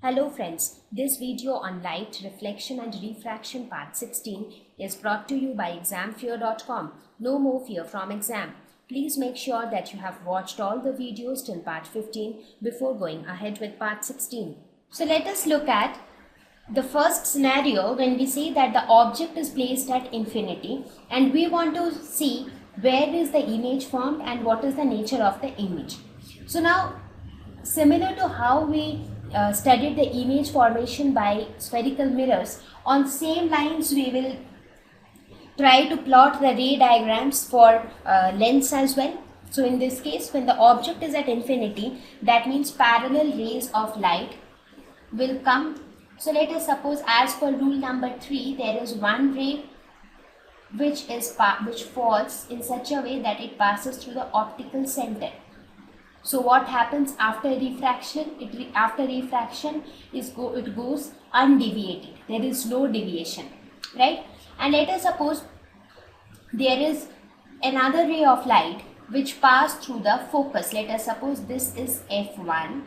Hello friends, this video on light, reflection and refraction part 16 is brought to you by examfear.com. No more fear from exam. Please make sure that you have watched all the videos till part 15 before going ahead with part 16. So let us look at the first scenario when we say that the object is placed at infinity and we want to see where is the image formed and what is the nature of the image. So now, similar to how we studied the image formation by spherical mirrors, on same lines we will try to plot the ray diagrams for lens as well. So in this case, when the object is at infinity, that means parallel rays of light will come. So let us suppose, as per rule number 3, there is one ray which falls in such a way that it passes through the optical center. So what happens after refraction? It goes undeviated. There is no deviation, right? And let us suppose there is another ray of light which passed through the focus. Let us suppose this is F1,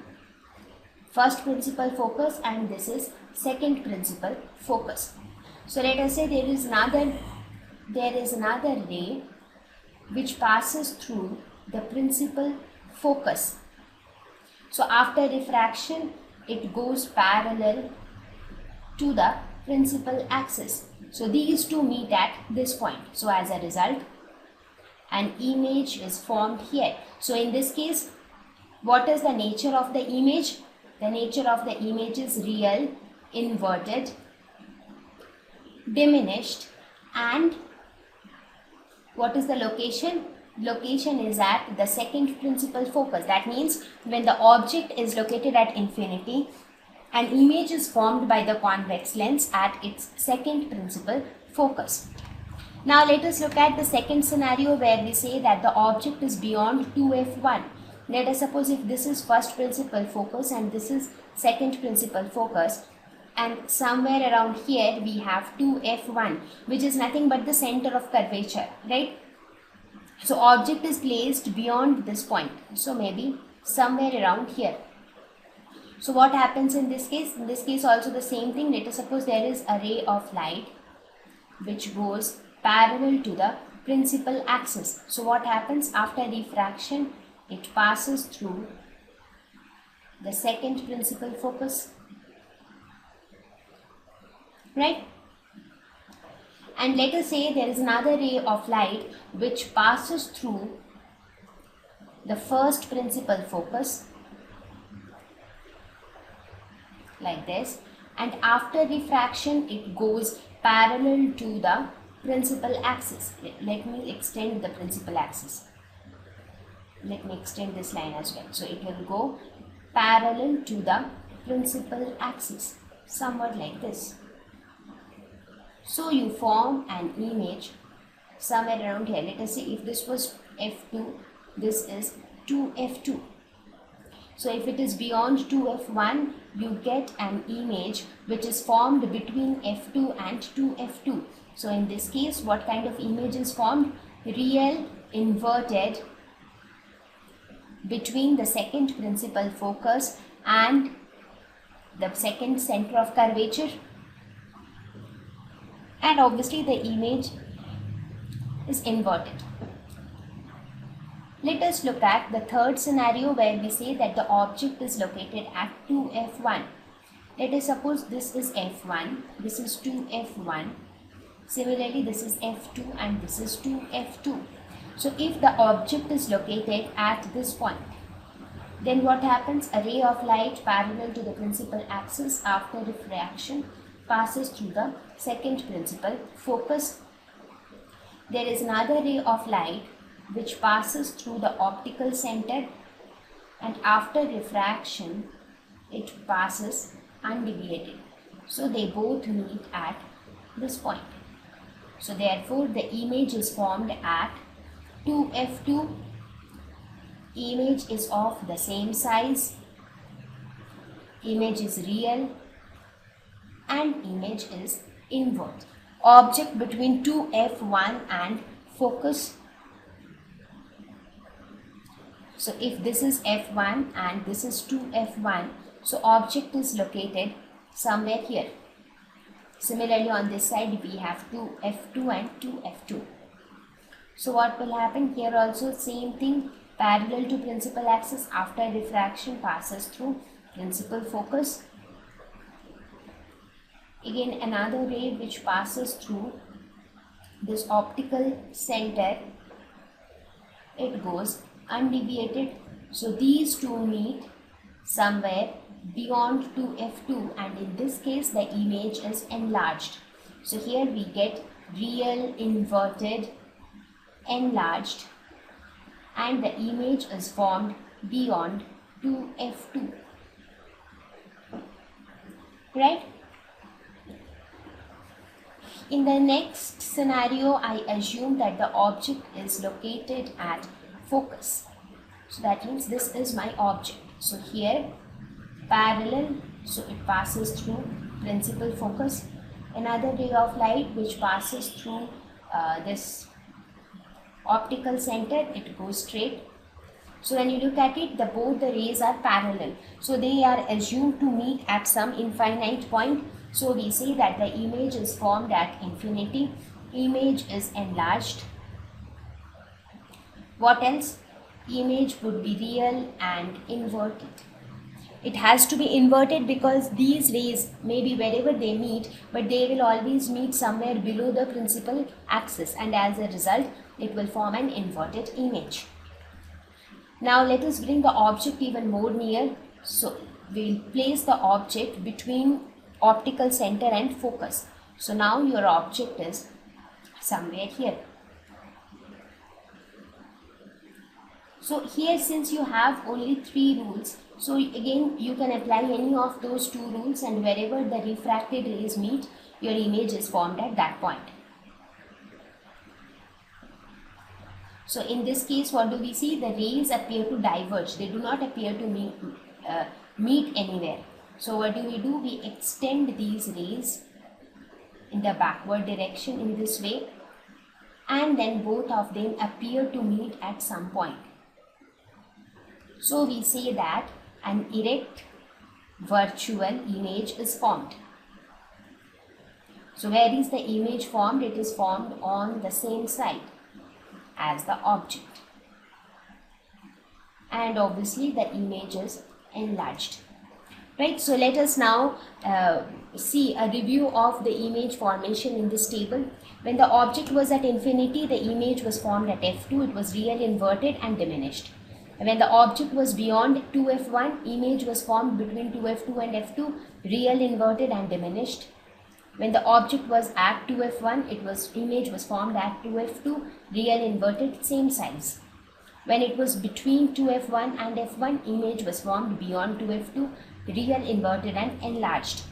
first principal focus, and this is second principal focus. So let us say there is another ray which passes through the principal focus. So after refraction, it goes parallel to the principal axis. So these two meet at this point. So as a result, an image is formed here. So in this case, what is the nature of the image? The nature of the image is real, inverted, diminished, and what is the location? Location is at the second principal focus. That means when the object is located at infinity, an image is formed by the convex lens at its second principal focus. Now let us look at the second scenario where we say that the object is beyond 2f1. Let us suppose if this is first principal focus and this is second principal focus, and somewhere around here we have 2f1, which is nothing but the center of curvature, right? So object is placed beyond this point. So maybe somewhere around here. So what happens in this case? In this case also the same thing. Let us suppose there is a ray of light which goes parallel to the principal axis. So what happens after refraction? It passes through the second principal focus, right? And let us say there is another ray of light which passes through the first principal focus like this, and after refraction it goes parallel to the principal axis. Let me extend the principal axis. Let me extend this line as well. So it will go parallel to the principal axis, somewhat like this. So you form an image somewhere around here. Let us say if this was f2, this is 2f2. So if it is beyond 2f1, you get an image which is formed between f2 and 2f2. So in this case, what kind of image is formed? Real, inverted, between the second principal focus and the second center of curvature. And obviously the image is inverted. Let us look at the third scenario where we say that the object is located at 2f1. Let us suppose this is f1, this is 2f1. Similarly, this is f2 and this is 2f2. So if the object is located at this point, then what happens? A ray of light parallel to the principal axis after refraction passes through the second principal focus. There is another ray of light which passes through the optical center, and after refraction it passes undeviated. So they both meet at this point. So therefore the image is formed at 2f2. Image is of the same size, image is real, and image is invert. Object between 2f1 and focus. So if this is f1 and this is 2f1, So object is located somewhere here. Similarly, on this side we have 2f2 and 2f2. So what will happen here also, same thing, parallel to principal axis. After refraction passes through principal focus. Again another ray which passes through this optical center, it goes undeviated. So these two meet somewhere beyond 2f2, and in this case the image is enlarged. So here we get real, inverted, enlarged, and the image is formed beyond 2f2, right? In the next scenario, I assume that the object is located at focus. So that means this is my object. So here parallel, so it passes through principal focus. Another ray of light which passes through this optical center, it goes straight. So when you look at it, both the rays are parallel. So they are assumed to meet at some infinite point. So we say that the image is formed at infinity. Image is enlarged. What else? Image would be real and inverted. It has to be inverted because these rays, maybe wherever they meet, but they will always meet somewhere below the principal axis, and as a result it will form an inverted image. Now let us bring the object even more near. So we will place the object between optical center and focus. So now your object is somewhere here. So here, since you have only 3 rules, so again you can apply any of those 2 rules, and wherever the refracted rays meet, your image is formed at that point. So in this case, what do we see? The rays appear to diverge. They do not appear to meet anywhere. So what do? We extend these rays in the backward direction in this way, and then both of them appear to meet at some point. So we say that an erect virtual image is formed. So where is the image formed? It is formed on the same side as the object, and obviously the image is enlarged, right? So let us now see a review of the image formation in this table. When the object was at infinity, the image was formed at f2. It was real, inverted, and diminished. When the object was beyond 2f1, image was formed between 2f2 and f2, real, inverted, and diminished. When the object was at 2f1, image was formed at 2f2, real, inverted, same size. When it was between 2f1 and f1, image was formed beyond 2f2, real, inverted, and enlarged.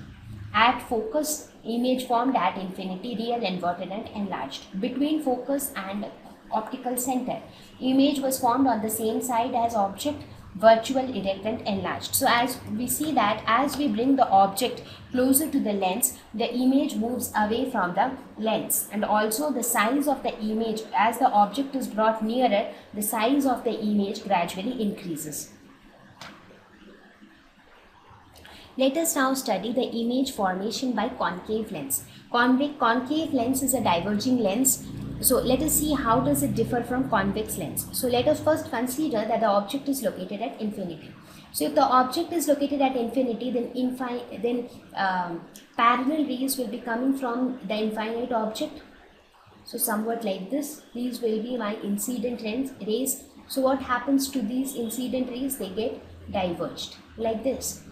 At focus, image formed at infinity, real, inverted, and enlarged. Between focus and optical center, image was formed on the same side as object, virtual, erect, and enlarged. So as we see that as we bring the object closer to the lens, the image moves away from the lens, and also the size of the image, as the object is brought nearer, the size of the image gradually increases. Let us now study the image formation by concave lens. Concave lens is a diverging lens. So let us see how does it differ from convex lens. So let us first consider that the object is located at infinity. So if the object is located at infinity, then parallel rays will be coming from the infinite object. So somewhat like this, these will be my incident rays. So what happens to these incident rays? They get diverged like this.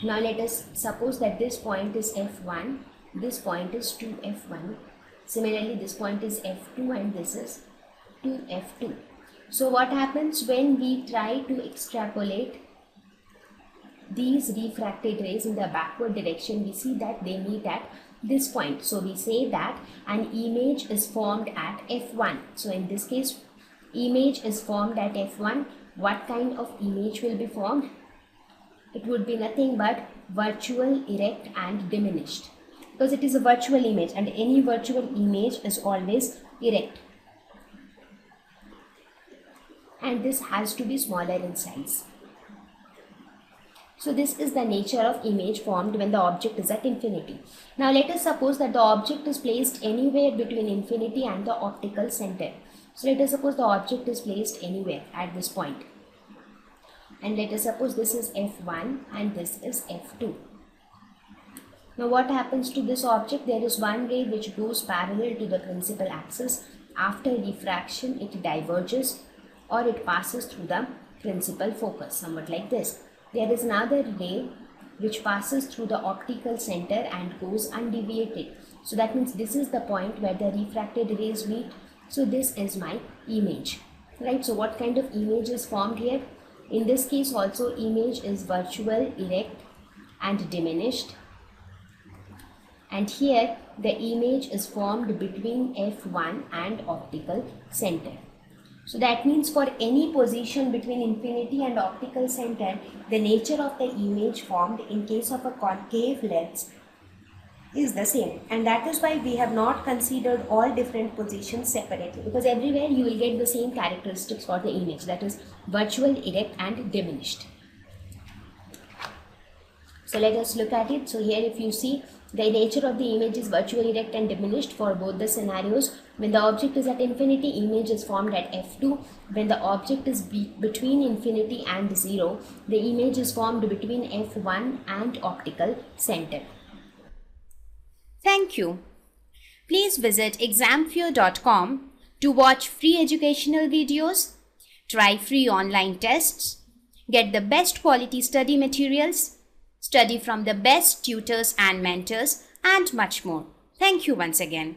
Now let us suppose that this point is f1, this point is 2f1. Similarly, this point is f2 and this is 2f2. So what happens when we try to extrapolate these refracted rays in the backward direction? We see that they meet at this point. So we say that an image is formed at f1. So in this case, image is formed at f1. What kind of image will be formed? It would be nothing but virtual, erect, and diminished, because it is a virtual image, and any virtual image is always erect, and this has to be smaller in size. So this is the nature of image formed when the object is at infinity. Now let us suppose that the object is placed anywhere between infinity and the optical center. So let us suppose the object is placed anywhere at this point. And let us suppose this is f1 and this is f2. Now what happens to this object? There is one ray which goes parallel to the principal axis. After refraction it diverges or it passes through the principal focus, somewhat like this. There is another ray which passes through the optical center and goes undeviated. So that means this is the point where the refracted rays meet. So this is my image, right? So what kind of image is formed here? In this case also image is virtual, erect and diminished. And here the image is formed between f1 and optical center. So that means for any position between infinity and optical center, the nature of the image formed in case of a concave lens is the same. And that is why we have not considered all different positions separately, because everywhere you will get the same characteristics for the image, that is virtual, erect and diminished. So let us look at it. So here if you see, the nature of the image is virtual, erect and diminished for both the scenarios. When the object is at infinity, image is formed at f2. When the object is between infinity and 0, the image is formed between f1 and optical center. Thank you. Please visit examfear.com to watch free educational videos, try free online tests, get the best quality study materials, study from the best tutors and mentors, and much more. Thank you once again.